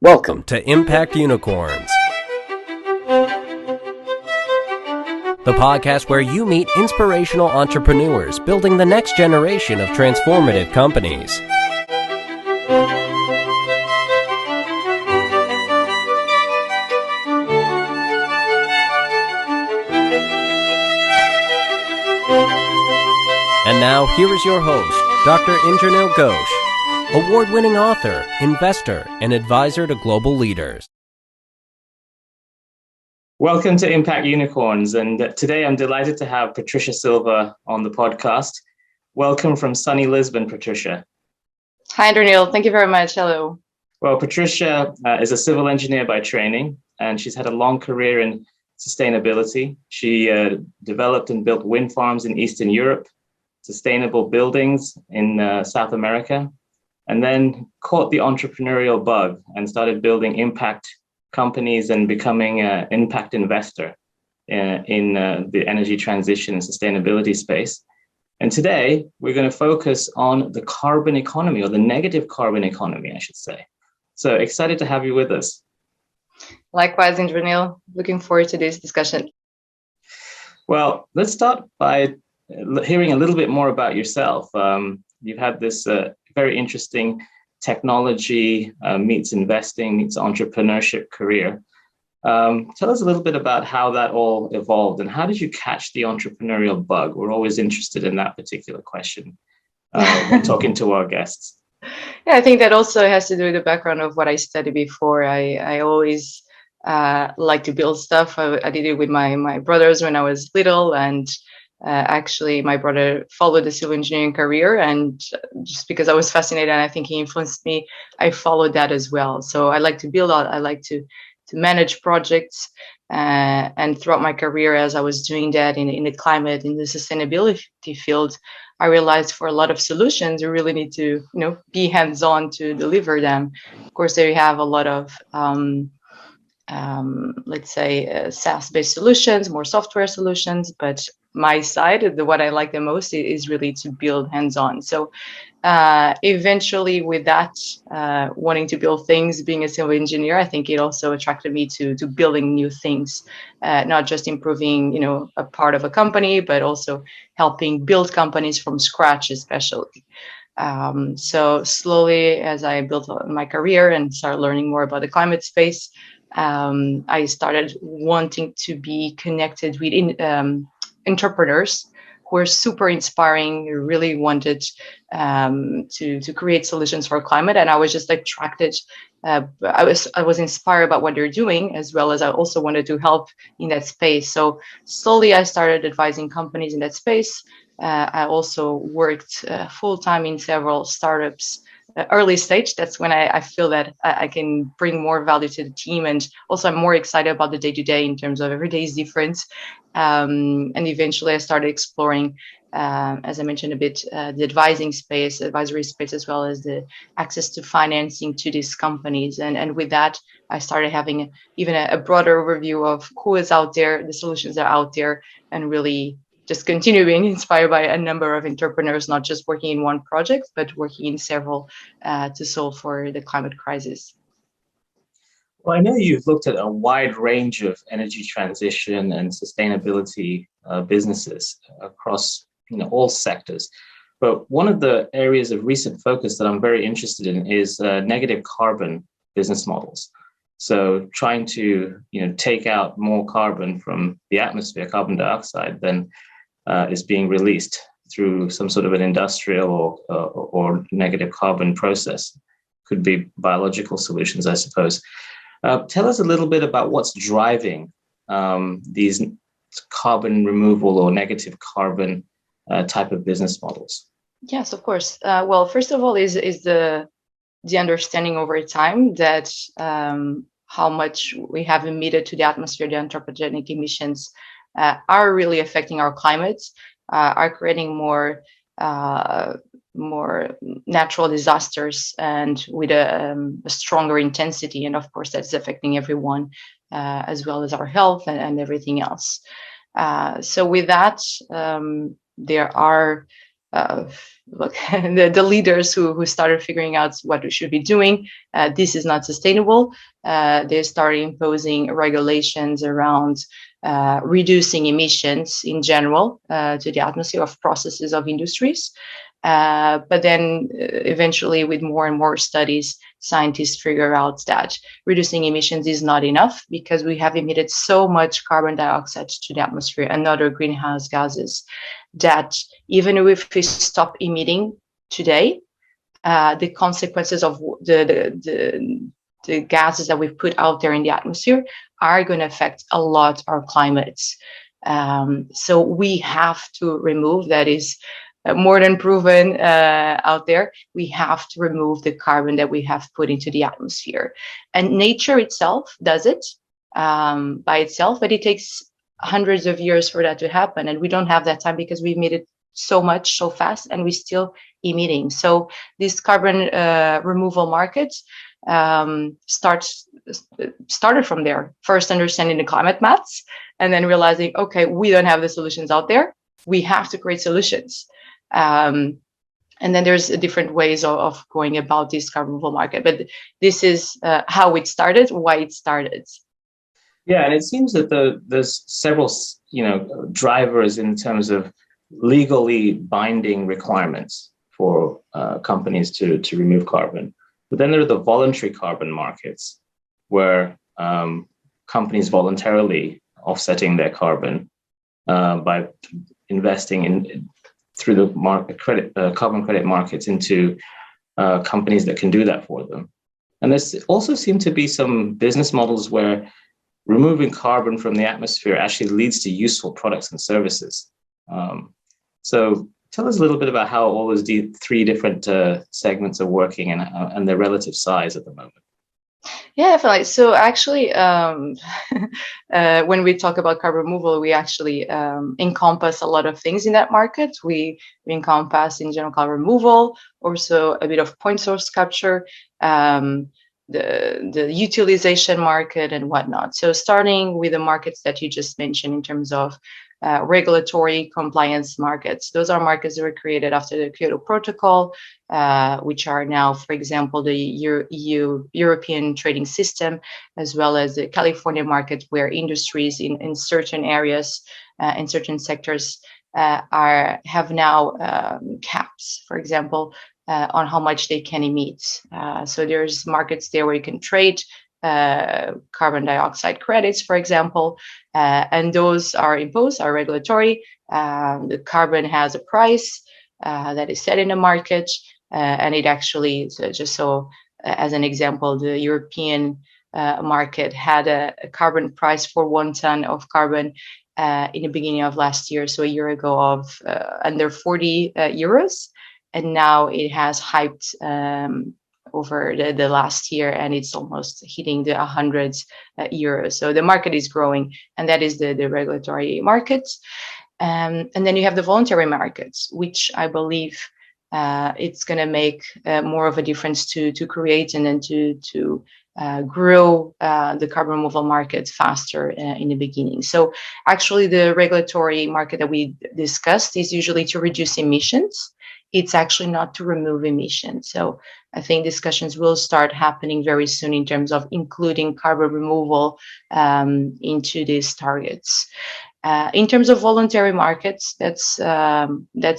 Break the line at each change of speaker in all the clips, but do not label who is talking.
Welcome to Impact Unicorns, the podcast where you meet inspirational entrepreneurs building the next generation of transformative companies. And now, here is your host, Dr. Indranil Ghosh, award-winning author, investor, and advisor to global leaders.
Welcome to Impact Unicorns, and today I'm delighted to have Patricia Silva on the podcast. Welcome from sunny Lisbon, Patricia.
Hi, Indranil. Thank you very much. Hello.
Well, Patricia is a civil engineer by training, and she's had a long career in sustainability. She developed and built wind farms in Eastern Europe, sustainable buildings in South America, and then caught the entrepreneurial bug and started building impact companies and becoming an impact investor in the energy transition and sustainability space. And today, we're going to focus on the carbon economy, or the negative carbon economy, I should say. So excited to have you with us.
Likewise, Indranil. Looking forward to this discussion.
Well, let's start by hearing a little bit more about yourself. You've had this very interesting technology meets investing, meets entrepreneurship career. Tell us a little bit about how that all evolved and how did you catch the entrepreneurial bug? We're always interested in that particular question when talking to our guests.
Yeah, I think that also has to do with the background of what I studied before. I always like to build stuff. I did it with my brothers when I was little, and actually, my brother followed the civil engineering career, and just because I was fascinated and I think he influenced me, I followed that as well. So I like to build out, I like to manage projects, and throughout my career, as I was doing that in the climate, in the sustainability field, I realized for a lot of solutions, you really need to be hands-on to deliver them. Of course, there you have a lot of let's say SaaS-based solutions, more software solutions, but my side, what I like the most is really to build hands-on. So eventually with that, wanting to build things, being a civil engineer, I think it also attracted me to building new things, not just improving, a part of a company, but also helping build companies from scratch, especially. So slowly, as I built my career and started learning more about the climate space, I started wanting to be connected with entrepreneurs who were super inspiring, who really wanted to create solutions for climate. And I was just attracted. I was inspired about what they're doing, as well as I also wanted to help in that space. So slowly I started advising companies in that space. I also worked full-time in several startups, early stage. That's when I feel that I can bring more value to the team. And also I'm more excited about the day-to-day in terms of every day is different. And eventually I started exploring, as I mentioned a bit, the advisory space, as well as the access to financing to these companies. And with that, I started having even a broader overview of who is out there, the solutions that are out there, and really just continue being inspired by a number of entrepreneurs, not just working in one project, but working in several to solve for the climate crisis.
Well, I know you've looked at a wide range of energy transition and sustainability businesses across all sectors. But one of the areas of recent focus that I'm very interested in is negative carbon business models. So trying to take out more carbon from the atmosphere, carbon dioxide, than is being released through some sort of an industrial or negative carbon process. Could be biological solutions, I suppose. Tell us a little bit about what's driving these carbon removal or negative carbon type of business models.
Yes, of course. Well, first of all, is the understanding over time that how much we have emitted to the atmosphere, the anthropogenic emissions, are really affecting our climate, are creating more natural disasters and with a stronger intensity. And of course, that's affecting everyone, as well as our health and everything else. So with that, there are look, the leaders who started figuring out what we should be doing, this is not sustainable. They started imposing regulations around reducing emissions in general to the atmosphere of processes of industries. But then eventually, with more and more studies, scientists figure out that reducing emissions is not enough, because we have emitted so much carbon dioxide to the atmosphere and other greenhouse gases that even if we stop emitting today, the consequences of the gases that we've put out there in the atmosphere are going to affect a lot our climates. So we have to remove, that is more than proven out there, we have to remove the carbon that we have put into the atmosphere. And nature itself does it by itself, but it takes hundreds of years for that to happen. And we don't have that time because we emitted so much so fast, and we're still emitting. So this carbon removal market started from there. First, understanding the climate maths, and then realizing, okay, we don't have the solutions out there. We have to create solutions. And then there's different ways of going about this carbon removal market. But this is how it started, why it started.
Yeah, and it seems that there's several, drivers in terms of legally binding requirements for companies to remove carbon. But then there are the voluntary carbon markets, where companies voluntarily offsetting their carbon by investing in through the carbon credit markets into companies that can do that for them. And there's also seem to be some business models where removing carbon from the atmosphere actually leads to useful products and services. So tell us a little bit about how all those three different segments are working and their relative size at the moment.
Yeah, definitely. So actually, when we talk about carbon removal, we actually encompass a lot of things in that market. We encompass in general carbon removal, also a bit of point source capture, the utilization market and whatnot. So starting with the markets that you just mentioned in terms of regulatory compliance markets. Those are markets that were created after the Kyoto Protocol, which are now, for example, the European trading system, as well as the California market, where industries in certain areas, in certain sectors, have now caps, for example, on how much they can emit. So there's markets there where you can trade carbon dioxide credits, for example, and those are imposed, are regulatory. The carbon has a price that is set in the market, and it actually, as an example, the European market had a carbon price for 1 ton of carbon in the beginning of last year, so a year ago, of under 40 euros, and now it has hyped over the last year, and it's almost hitting the 100 euros. So the market is growing, and that is the regulatory markets. And then you have the voluntary markets, which I believe it's going to make more of a difference to create and then to grow the carbon removal market faster in the beginning. So actually, the regulatory market that we discussed is usually to reduce emissions. It's actually not to remove emissions. So I think discussions will start happening very soon in terms of including carbon removal into these targets. In terms of voluntary markets, that's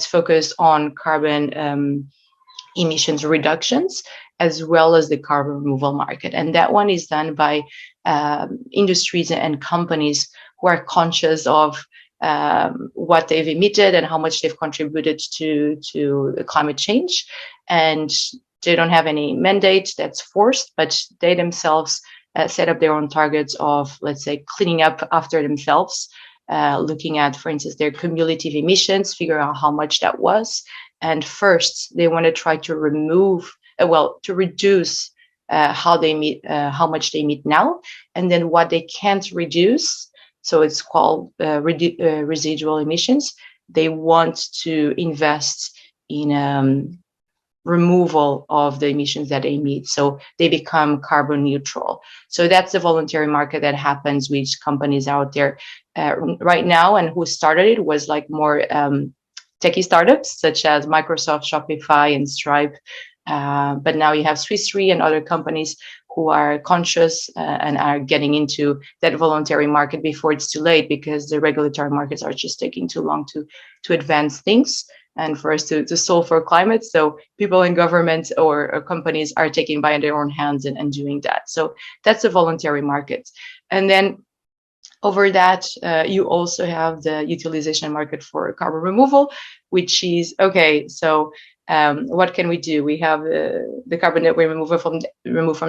focused on carbon emissions reductions, as well as the carbon removal market. And that one is done by industries and companies who are conscious of what they've emitted and how much they've contributed to the climate change. And they don't have any mandate that's forced, but they themselves set up their own targets of, let's say, cleaning up after themselves, looking at, for instance, their cumulative emissions, figure out how much that was. And first, they want to try to reduce how much they emit now, and then what they can't reduce. So it's called residual emissions. They want to invest in removal of the emissions that they emit, so they become carbon neutral. So that's the voluntary market that happens with companies out there right now. And who started it was like more techie startups such as Microsoft, Shopify, and Stripe. But now you have Swiss Re and other companies who are conscious and are getting into that voluntary market before it's too late, because the regulatory markets are just taking too long to advance things and for us to solve for climate. So people in government or companies are taking by their own hands and doing that. So that's a voluntary market. And then over that, you also have the utilization market for carbon removal, which is, okay, so what can we do? We have the carbon that we remove from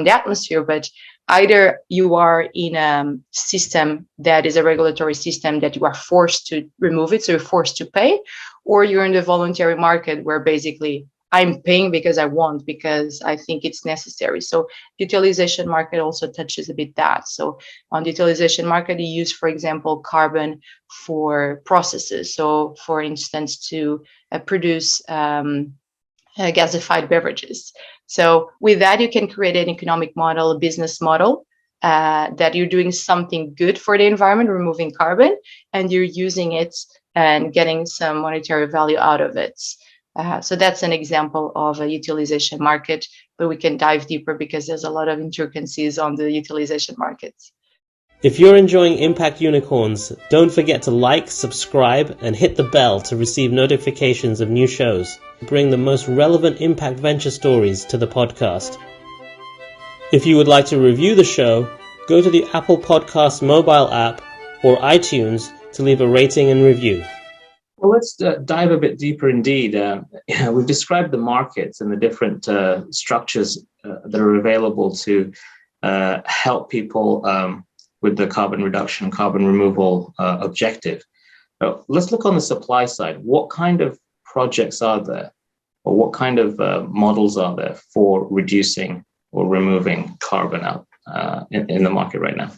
the atmosphere, but either you are in a system that is a regulatory system that you are forced to remove it, so you're forced to pay, or you're in the voluntary market where basically I'm paying because I want, because I think it's necessary. So utilization market also touches a bit that. So on the utilization market, you use, for example, carbon for processes. So for instance, to produce gasified beverages. So with that, you can create an economic model, a business model, that you're doing something good for the environment, removing carbon, and you're using it and getting some monetary value out of it. So that's an example of a utilization market, but we can dive deeper because there's a lot of intricacies on the utilization markets.
If you're enjoying Impact Unicorns, don't forget to like, subscribe, and hit the bell to receive notifications of new shows. Bring the most relevant impact venture stories to the podcast. If you would like to review the show, go to the Apple Podcasts mobile app or iTunes to leave a rating and review.
Well, let's dive a bit deeper indeed. We've described the markets and the different structures that are available to help people with the carbon reduction, carbon removal objective. Let's look on the supply side. What kind of projects are there, or what kind of models are there for reducing or removing carbon out in the market right now?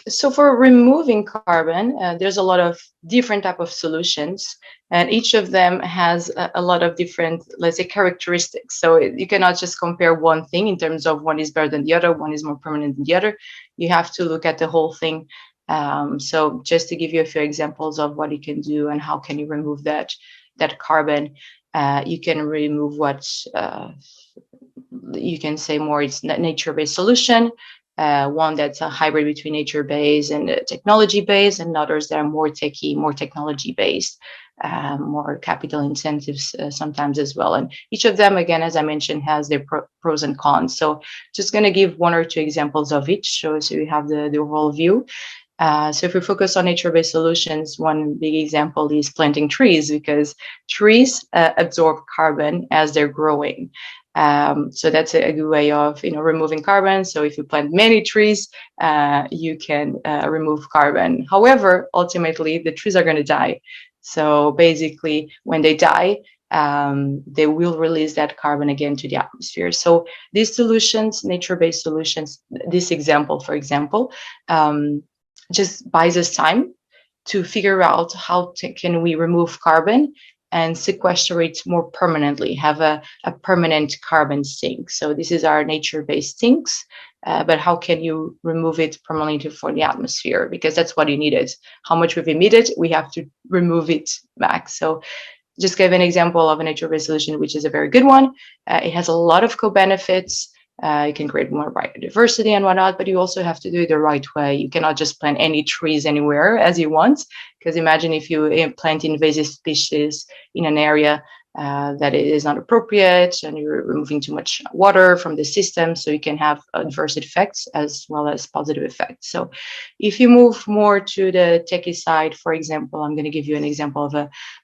So for removing carbon, there's a lot of different type of solutions, and each of them has a lot of different, let's say, characteristics. So you cannot just compare one thing in terms of one is better than the other, one is more permanent than the other. You have to look at the whole thing. So just to give you a few examples of what you can do and how can you remove that carbon, you can remove what you can say more it's nature-based solution. One that's a hybrid between nature-based and technology-based, and others that are more techie, more technology-based, more capital incentives sometimes as well. And each of them, again, as I mentioned, has their pros and cons. So just going to give one or two examples of each, so you have the overall view. So if we focus on nature-based solutions, one big example is planting trees, because trees absorb carbon as they're growing. So that's a good way of removing carbon. So if you plant many trees, you can remove carbon. However, ultimately the trees are going to die. So basically, when they die, they will release that carbon again to the atmosphere. So these solutions, nature-based solutions, this example, for example, just buys us time to figure out how can we remove carbon and sequester it more permanently, have a permanent carbon sink. So this is our nature-based sinks, but how can you remove it permanently from the atmosphere? Because that's what you needed. How much we've emitted, we have to remove it back. So just give an example of a nature-based solution, which is a very good one. It has a lot of co-benefits. You can create more biodiversity and whatnot, but you also have to do it the right way. You cannot just plant any trees anywhere as you want, because imagine if you plant invasive species in an area that is not appropriate, and you're removing too much water from the system, so you can have adverse effects as well as positive effects. So if you move more to the techie side, for example, I'm going to give you an example of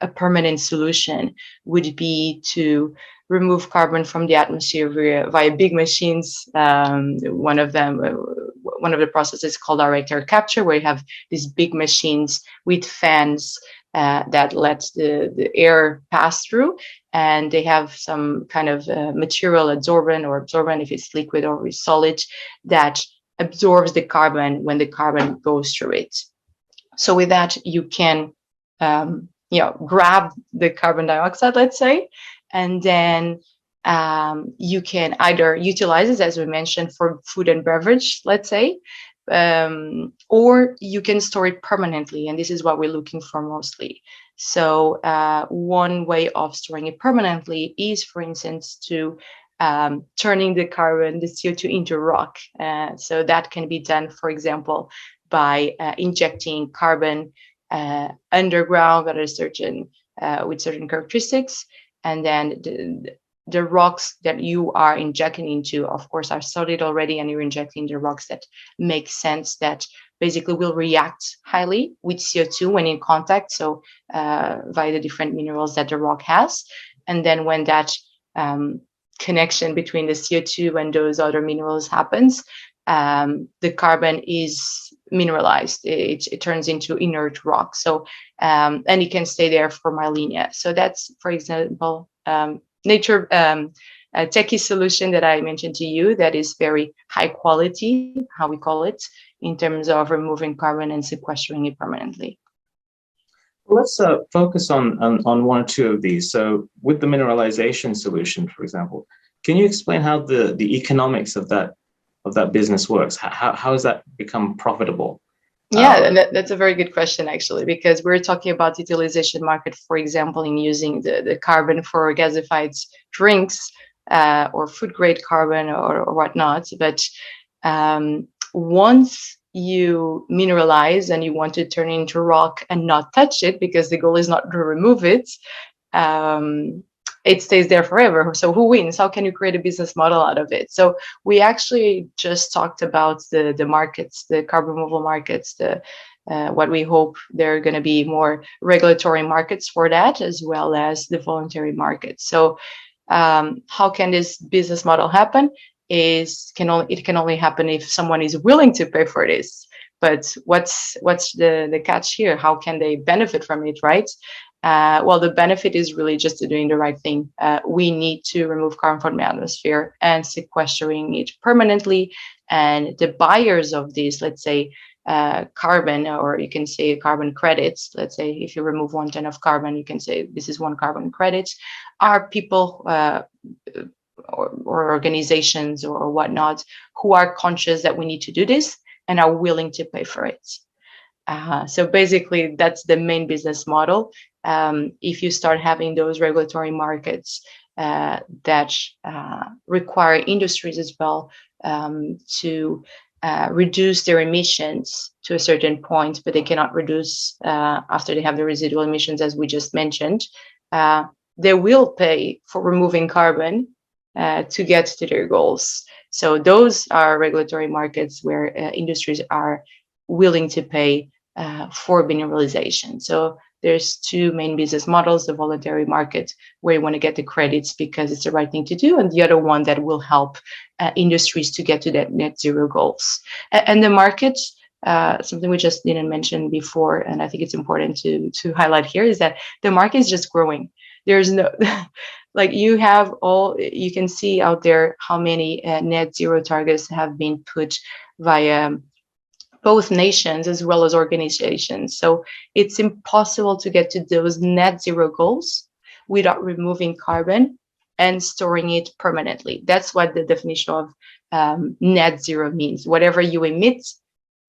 a permanent solution would be to remove carbon from the atmosphere via big machines. One of the processes called direct air capture, where you have these big machines with fans that let the air pass through, and they have some kind of material absorbent, if it's liquid or it's solid, that absorbs the carbon when the carbon goes through it. So with that, you can grab the carbon dioxide, let's say, and then you can either utilize it, as we mentioned, for food and beverage, let's say, or you can store it permanently. And this is what we're looking for mostly. So one way of storing it permanently is, for instance, to turning the CO2 into rock. So that can be done, for example, by injecting carbon underground at a certain with certain characteristics, and then the rocks that you are injecting into, of course, are solid already, and you're injecting the rocks that make sense, that basically will react highly with CO2 when in contact, so via the different minerals that the rock has. And then when that connection between the CO2 and those other minerals happens, the carbon is mineralized. It turns into inert rock. So, and it can stay there for millennia. So that's, for example, nature a techie solution that I mentioned to you that is very high quality, how we call it, in terms of removing carbon and sequestering it permanently.
Let's focus on one or two of these. So with the mineralization solution, for example, can you explain how the economics of that business works? How has that become profitable?
Yeah, and that's a very good question, actually, because we're talking about utilization market, for example, in using the carbon for gasified drinks or food grade carbon or whatnot. But once you mineralize and you want to turn it into rock and not touch it, because the goal is not to remove it, it stays there forever. So who wins? How can you create a business model out of it? So we actually just talked about the markets, the carbon removal markets, what we hope there are going to be more regulatory markets for that, as well as the voluntary markets. So how can this business model happen? It can only happen if someone is willing to pay for this. But what's the catch here? How can they benefit from it, right? Well, the benefit is really just doing the right thing. We need to remove carbon from the atmosphere and sequestering it permanently. And the buyers of this, let's say, carbon, or you can say carbon credits, let's say if you remove 1 ton of carbon, you can say this is 1 carbon credit, are people or organizations or whatnot who are conscious that we need to do this and are willing to pay for it. So basically, that's the main business model. If you start having those regulatory markets that require industries as well to reduce their emissions to a certain point, but they cannot reduce after they have the residual emissions, as we just mentioned, they will pay for removing carbon to get to their goals. So those are regulatory markets where industries are willing to pay for mineralization. So there's 2 main business models: the voluntary market, where you want to get the credits because it's the right thing to do, and the other one that will help industries to get to that net zero goals. And the market, something we just didn't mention before, and I think it's important to highlight here, is that the market is just growing. There's no like you can see out there how many net zero targets have been put via both nations as well as organizations. So it's impossible to get to those net zero goals without removing carbon and storing it permanently. That's what the definition of net zero means. Whatever you emit,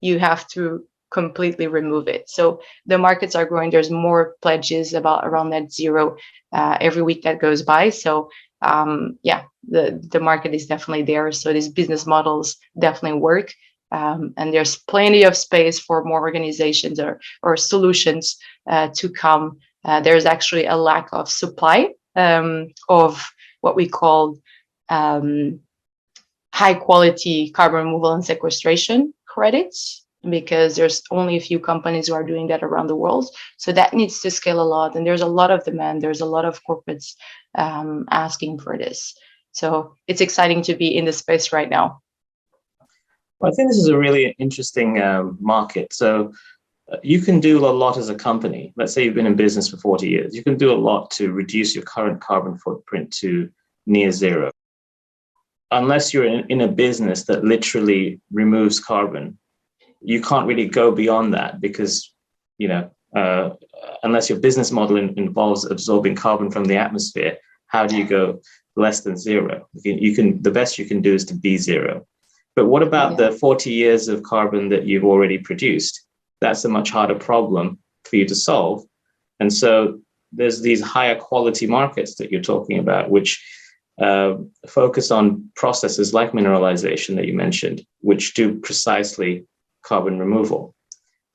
you have to completely remove it. So the markets are growing. There's more pledges around net zero every week that goes by. So the market is definitely there. So these business models definitely work. And there's plenty of space for more organizations or solutions to come. There's actually a lack of supply of what we call high quality carbon removal and sequestration credits, because there's only a few companies who are doing that around the world. So that needs to scale a lot. And there's a lot of demand. There's a lot of corporates asking for this. So it's exciting to be in the space right now.
Well, I think this is a really interesting market. So you can do a lot as a company. Let's say you've been in business for 40 years. You can do a lot to reduce your current carbon footprint to near zero. Unless you're in a business that literally removes carbon, you can't really go beyond that, because, unless your business model involves absorbing carbon from the atmosphere, how do you go less than zero? The best you can do is to be zero. But what about the 40 years of carbon that you've already produced? That's a much harder problem for you to solve. And so there's these higher quality markets that you're talking about, which focus on processes like mineralization that you mentioned, which do precisely carbon removal.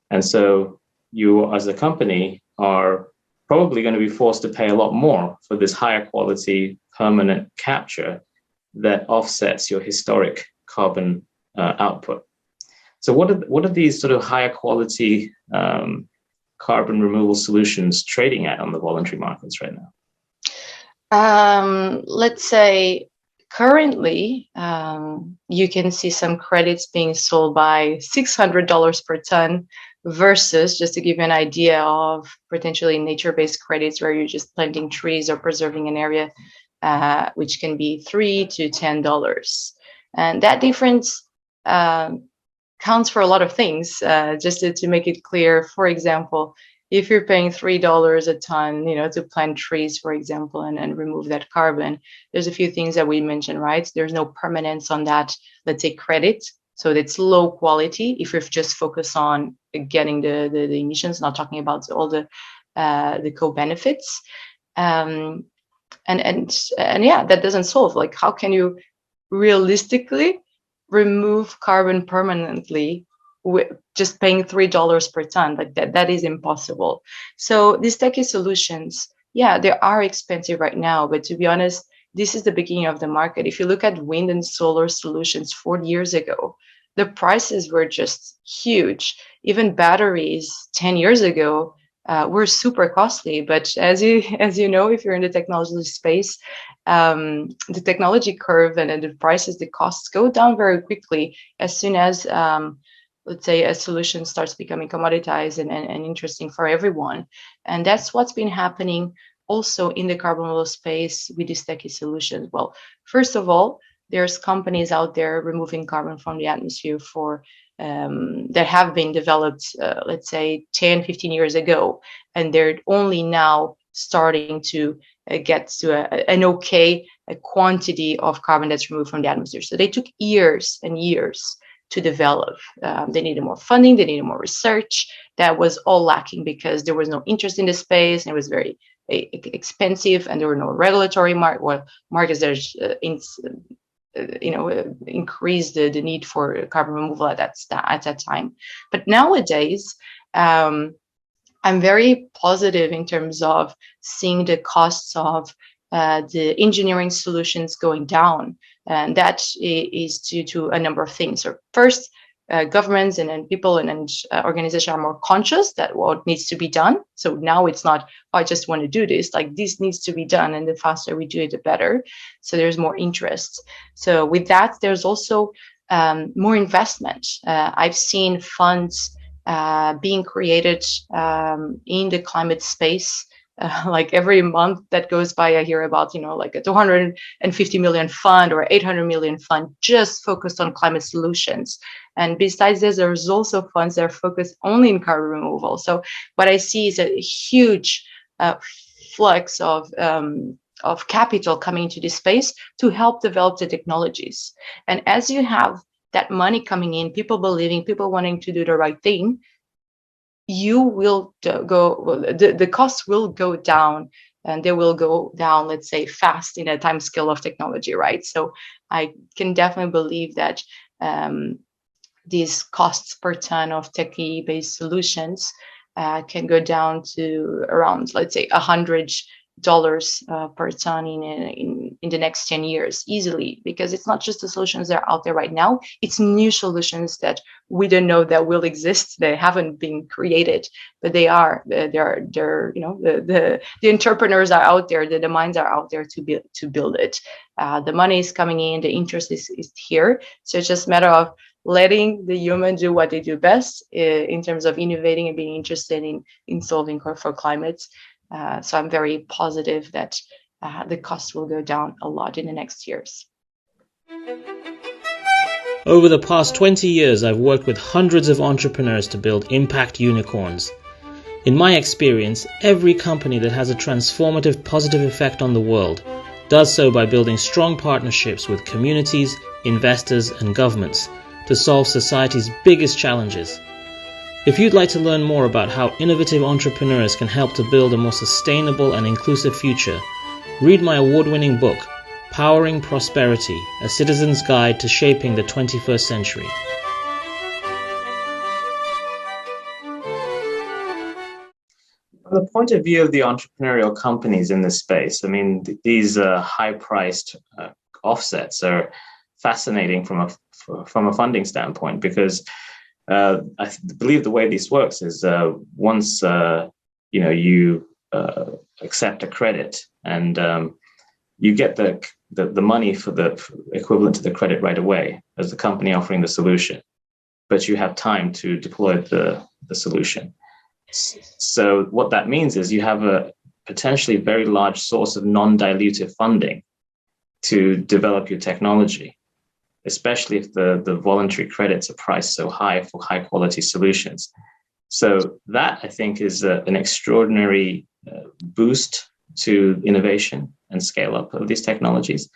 And so you, as a company, are probably going to be forced to pay a lot more for this higher quality permanent capture that offsets your historic carbon output. So what are these sort of higher quality carbon removal solutions trading at on the voluntary markets right now?
Let's say currently you can see some credits being sold by $600 per ton versus, just to give you an idea of potentially nature-based credits where you're just planting trees or preserving an area, which can be $3 to $10. And that difference counts for a lot of things. Just to make it clear, for example, if you're paying $3 a ton, to plant trees, for example, and remove that carbon, there's a few things that we mentioned, right? There's no permanence on that, let's say, credit. So it's low quality if you're just focused on getting the emissions, not talking about all the co-benefits. And yeah, that doesn't solve. Like, how can you realistically remove carbon permanently with just paying $3 per ton? Like that is impossible. So these techie solutions, yeah, they are expensive right now, but to be honest, this is the beginning of the market. If you look at wind and solar solutions 40 years ago, the prices were just huge. Even batteries 10 years ago were super costly. But as you know, if you're in the technology space, the technology curve and the prices, the costs go down very quickly as soon as let's say a solution starts becoming commoditized and interesting for everyone. And that's what's been happening also in the carbon removal space with these techie solutions. Well, first of all, there's companies out there removing carbon from the atmosphere for that have been developed, let's say 10, 15 years ago, and they're only now starting to get to a quantity of carbon that's removed from the atmosphere. So they took years and years to develop. They needed more funding, they needed more research. That was all lacking because there was no interest in the space, and it was very expensive, and there were no regulatory markets that increased the need for carbon removal at that time. But nowadays, I'm very positive in terms of seeing the costs of the engineering solutions going down. And that is due to a number of things. So first, governments and people and organizations are more conscious that what needs to be done. So now it's not, I just want to do this, like this needs to be done, and the faster we do it, the better. So there's more interest. So with that, there's also more investment. I've seen funds being created in the climate space. Like every month that goes by, I hear about, like a 250 million fund or 800 million fund just focused on climate solutions. And besides this, there's also funds that are focused only in carbon removal. So what I see is a huge flux of capital coming into this space to help develop the technologies. And as you have that money coming in, people believing, people wanting to do the right thing, you will the costs will go down, and they will go down, let's say, fast in a time scale of technology, right? So I can definitely believe that these costs per ton of techie-based solutions can go down to around, let's say, $100 per ton in the next 10 years easily, because it's not just the solutions that are out there right now, it's new solutions that we don't know that will exist. They haven't been created, but they are. They're the entrepreneurs are out there, the minds are out there to build it. The money is coming in, the interest is here. So it's just a matter of letting the human do what they do best in terms of innovating and being interested in solving for climate. So I'm very positive that the cost will go down a lot in the next years.
Over the past 20 years, I've worked with hundreds of entrepreneurs to build impact unicorns. In my experience, every company that has a transformative positive effect on the world does so by building strong partnerships with communities, investors, and governments to solve society's biggest challenges. If you'd like to learn more about how innovative entrepreneurs can help to build a more sustainable and inclusive future, read my award-winning book, Powering Prosperity, A Citizen's Guide to Shaping the 21st Century.
From the point of view of the entrepreneurial companies in this space, I mean, these high-priced offsets are fascinating from a funding standpoint, because I believe the way this works is once you accept a credit, and you get the money for the equivalent to the credit right away as the company offering the solution, but you have time to deploy the solution. So what that means is you have a potentially very large source of non-dilutive funding to develop your technology, especially if the voluntary credits are priced so high for high quality solutions. So that, I think, is an extraordinary boost to innovation and scale up of these technologies.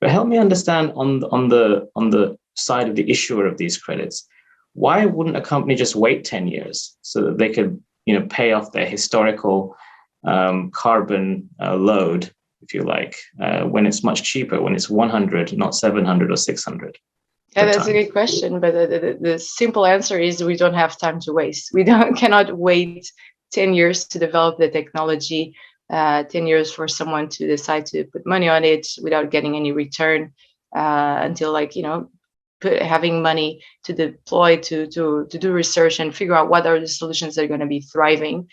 But help me understand on the side of the issuer of these credits, why wouldn't a company just wait 10 years so that they could pay off their historical carbon load, if you like, when it's much cheaper, when it's 100, not 700 or 600?
Yeah, that's a good question. But the simple answer is we don't have time to waste. We cannot wait 10 years to develop the technology, 10 years for someone to decide to put money on it without getting any return until having money to deploy, to do research and figure out what are the solutions that are going to be thriving.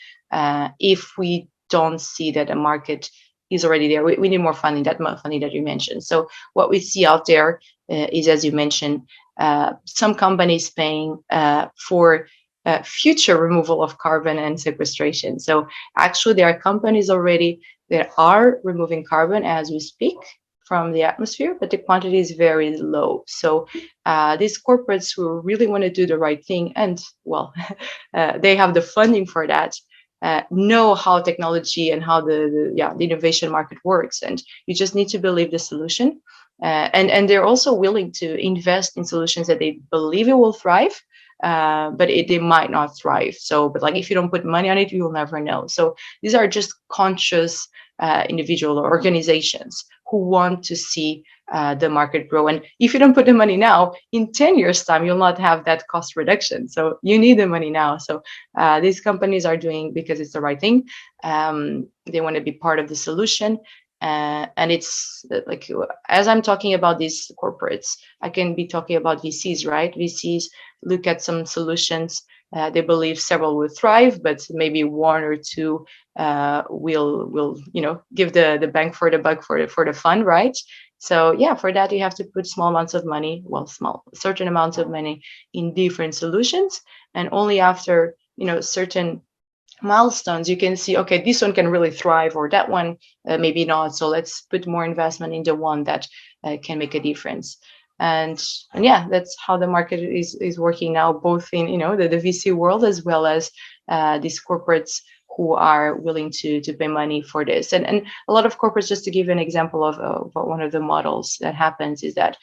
If we don't see that a market is already there, we need more funding, that funding that you mentioned. So what we see out there is, as you mentioned, some companies paying for future removal of carbon and sequestration. So actually there are companies already that are removing carbon as we speak from the atmosphere, but the quantity is very low. So these corporates who really want to do the right thing, and they have the funding for that, know how technology and how the innovation market works, and you just need to believe the solution. And they're also willing to invest in solutions that they believe it will thrive, but they might not thrive. So, but if you don't put money on it, you will never know. So these are just conscious individual or organizations who want to see the market grow. And if you don't put the money now, in 10 years time, you'll not have that cost reduction. So you need the money now. So these companies are doing because it's the right thing. They want to be part of the solution. And it's as I'm talking about these corporates, I can be talking about VCs, right? VCs look at some solutions. They believe several will thrive, but maybe one or two will give the bang for the buck for the fund, right? So for that you have to put small amounts of money, certain amounts of money in different solutions, and only after certain milestones you can see, okay, this one can really thrive, or that one maybe not. So let's put more investment in the one that can make a difference. And that's how the market is working now, both in the VC world as well as these corporates who are willing to pay money for this. And a lot of corporates, just to give an example of one of the models that happens, is that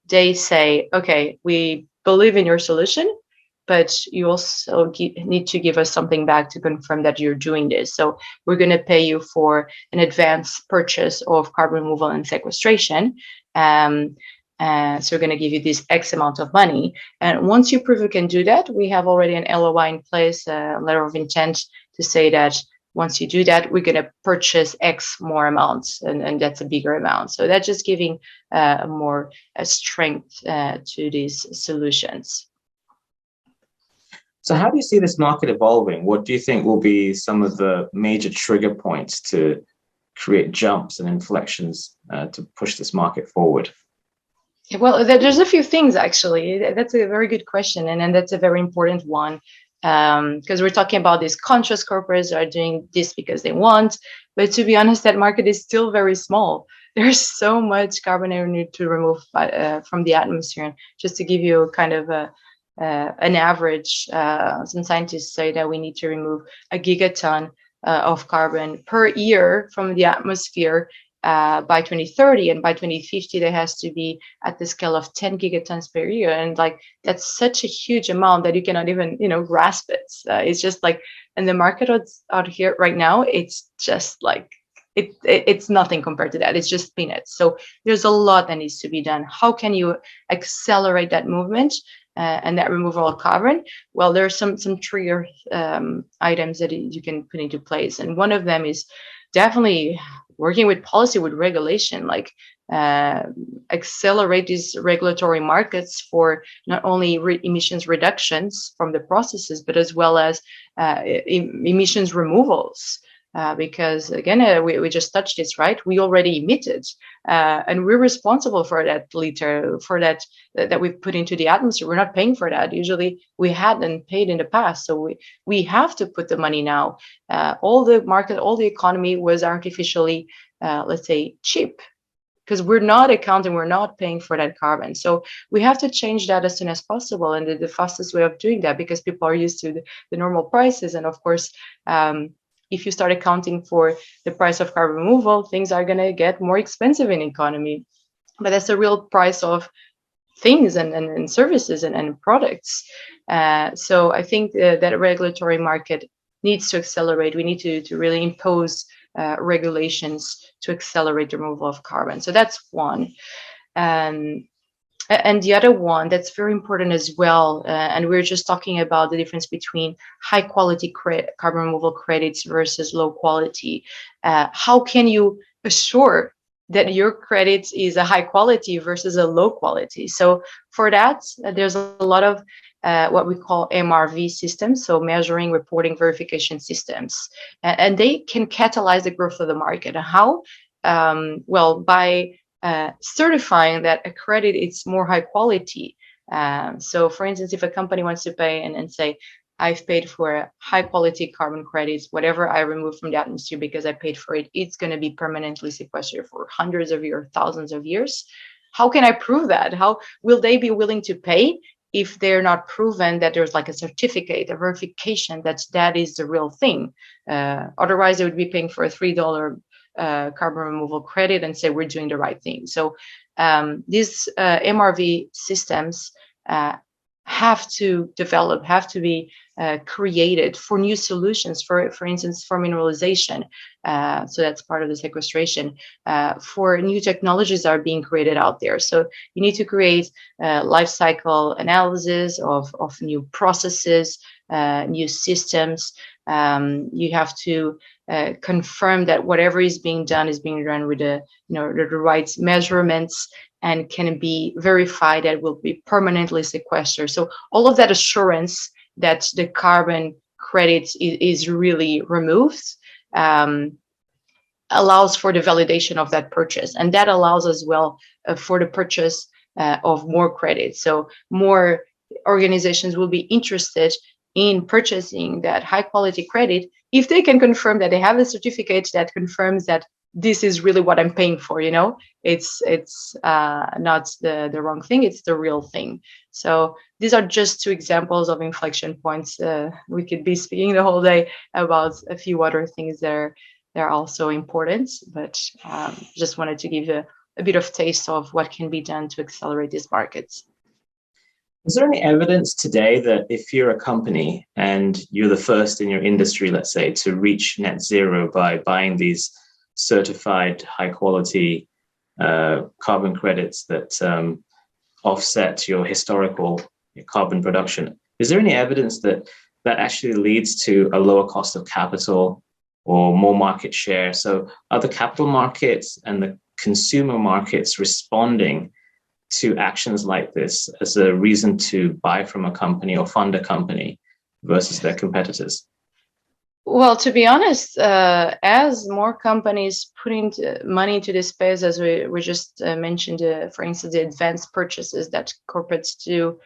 they say, okay, we believe in your solution, but you also need to give us something back to confirm that you're doing this. So we're going to pay you for an advance purchase of carbon removal and sequestration. So we're going to give you this X amount of money. And once you prove you can do that, we have already an LOI in place, a letter of intent, to say that once you do that, we're going to purchase X more amounts, and that's a bigger amount. So that's just giving more strength to these solutions.
So how do you see this market evolving? What do you think will be some of the major trigger points to create jumps and inflections to push this market forward?
Well, there's a few things, actually. That's a very good question, and that's a very important one, because we're talking about these conscious corporates that are doing this because they want, but to be honest, that market is still very small. There's so much carbon we need to remove from the atmosphere. Just to give you kind of an average, some scientists say that we need to remove a gigaton of carbon per year from the atmosphere by 2030, and by 2050 there has to be at the scale of 10 gigatons per year, and like that's such a huge amount that you cannot even grasp it. It's just like, and the market out here right now, it's just like it's nothing compared to that. It's just peanuts. So there's a lot that needs to be done. How can you accelerate that movement and that removal of carbon? Well, there are some trigger items that you can put into place, and one of them is definitely working with policy, with regulation, like accelerate these regulatory markets for not only emissions reductions from the processes, but as well as emissions removals. Because again, we just touched this, right? We already emitted, and we're responsible for that liter, for that we've put into the atmosphere. We're not paying for that. Usually, we hadn't paid in the past, so we have to put the money now. All the market, all the economy was artificially, let's say, cheap, because we're not accounting, we're not paying for that carbon. So we have to change that as soon as possible, and the fastest way of doing that, because people are used to the normal prices, and of course. If you start accounting for the price of carbon removal, things are going to get more expensive in the economy. But that's the real price of things and services and products. So I think that regulatory market needs to accelerate. We need to really impose regulations to accelerate the removal of carbon. So that's one. And the other one that's very important as well, and we're just talking about the difference between high quality carbon removal credits versus low quality. How can you assure that your credit is a high quality versus a low quality? So for that, there's a lot of what we call MRV systems, so measuring, reporting, verification systems, and they can catalyze the growth of the market. How? Well, by certifying that a credit is more high quality. So for instance, if a company wants to pay and say, I've paid for high quality carbon credits, whatever I remove from the atmosphere because I paid for it, it's going to be permanently sequestered for hundreds of years, thousands of years. How can I prove that? How will they be willing to pay if they're not proven that there's like a certificate, a verification that is the real thing? Otherwise, they would be paying for a $3 carbon removal credit and say we're doing the right thing. So these MRV systems have to develop, have to be created for new solutions, for instance, for mineralization. So that's part of the sequestration. For new technologies that are being created out there. So you need to create life cycle analysis of new processes, new systems. You have to confirm that whatever is being done with the right measurements and can be verified that will be permanently sequestered. So all of that assurance that the carbon credits is really removed allows for the validation of that purchase, and that allows as well for the purchase of more credits. So more organizations will be interested in purchasing that high quality credit if they can confirm that they have a certificate that confirms that this is really what I'm paying for. It's not the wrong thing, it's the real thing. So these are just two examples of inflection points. We could be speaking the whole day about a few other things that are also important, but just wanted to give a bit of taste of what can be done to accelerate these markets.
Is there any evidence today that if you're a company and you're the first in your industry, let's say, to reach net zero by buying these certified high quality carbon credits that offset your historical carbon production, is there any evidence that actually leads to a lower cost of capital or more market share? So are the capital markets and the consumer markets responding to actions like this as a reason to buy from a company or fund a company versus their competitors?
Well, to be honest, as more companies putting money into this space, as we just mentioned, for instance, the advanced purchases that corporates do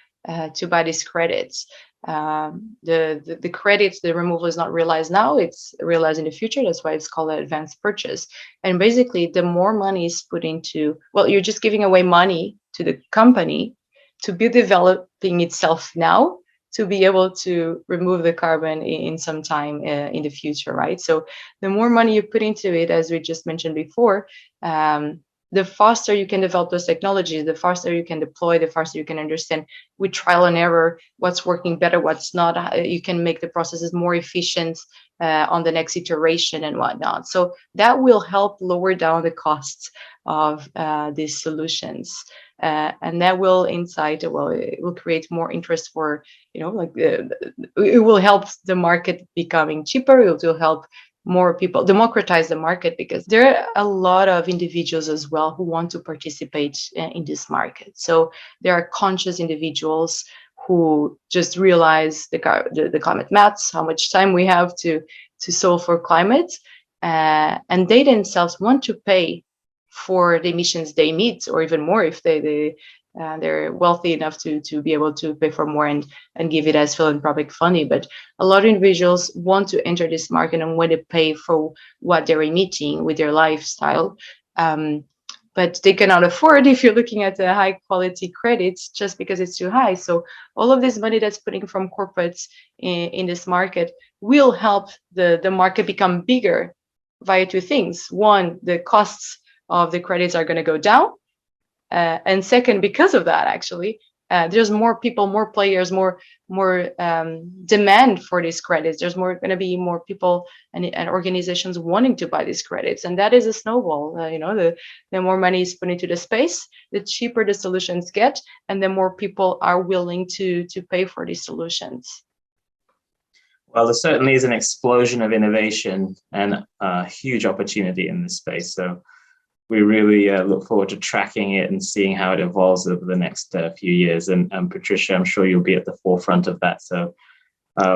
to buy these credits, the credits, the removal is not realized now, it's realized in the future. That's why it's called an advanced purchase. And basically, the more money is put into, well, you're just giving away money to the company to be developing itself now, to be able to remove the carbon in some time in the future, right? So the more money you put into it, as we just mentioned before, the faster you can develop those technologies, the faster you can deploy, the faster you can understand with trial and error what's working better, what's not. You can make the processes more efficient on the next iteration and whatnot. So that will help lower down the costs of these solutions. And that will it will create more interest for, it will help the market becoming cheaper. It will help more people democratize the market, because there are a lot of individuals as well who want to participate in this market. So there are conscious individuals who just realize the climate maths, how much time we have to solve for climate, and they themselves want to pay for the emissions they emit, or even more if they're wealthy enough to be able to pay for more and give it as philanthropic funding. But a lot of individuals want to enter this market and want to pay for what they're emitting with their lifestyle. But they cannot afford, if you're looking at the high quality credits, just because it's too high. So all of this money that's putting from corporates in this market will help the market become bigger via two things. One, the costs of the credits are going to go down. And second, because of that, actually, there's more people, more players, more demand for these credits. There's going to be more people and organizations wanting to buy these credits, and that is a snowball. The more money is put into the space, the cheaper the solutions get, and the more people are willing to pay for these solutions.
Well, there certainly is an explosion of innovation and a huge opportunity in this space. So we really look forward to tracking it and seeing how it evolves over the next few years. And Patricia, I'm sure you'll be at the forefront of that. So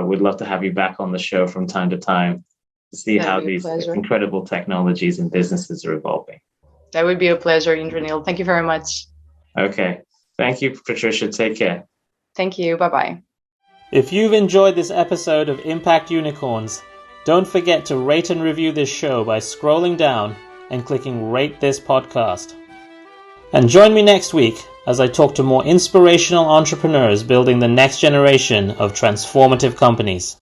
we'd love to have you back on the show from time to time to see how these incredible technologies and businesses are evolving.
That would be a pleasure, Indranil. Thank you very much.
Okay. Thank you, Patricia. Take care.
Thank you. Bye-bye.
If you've enjoyed this episode of Impact Unicorns, don't forget to rate and review this show by scrolling down and clicking Rate This Podcast. And join me next week as I talk to more inspirational entrepreneurs building the next generation of transformative companies.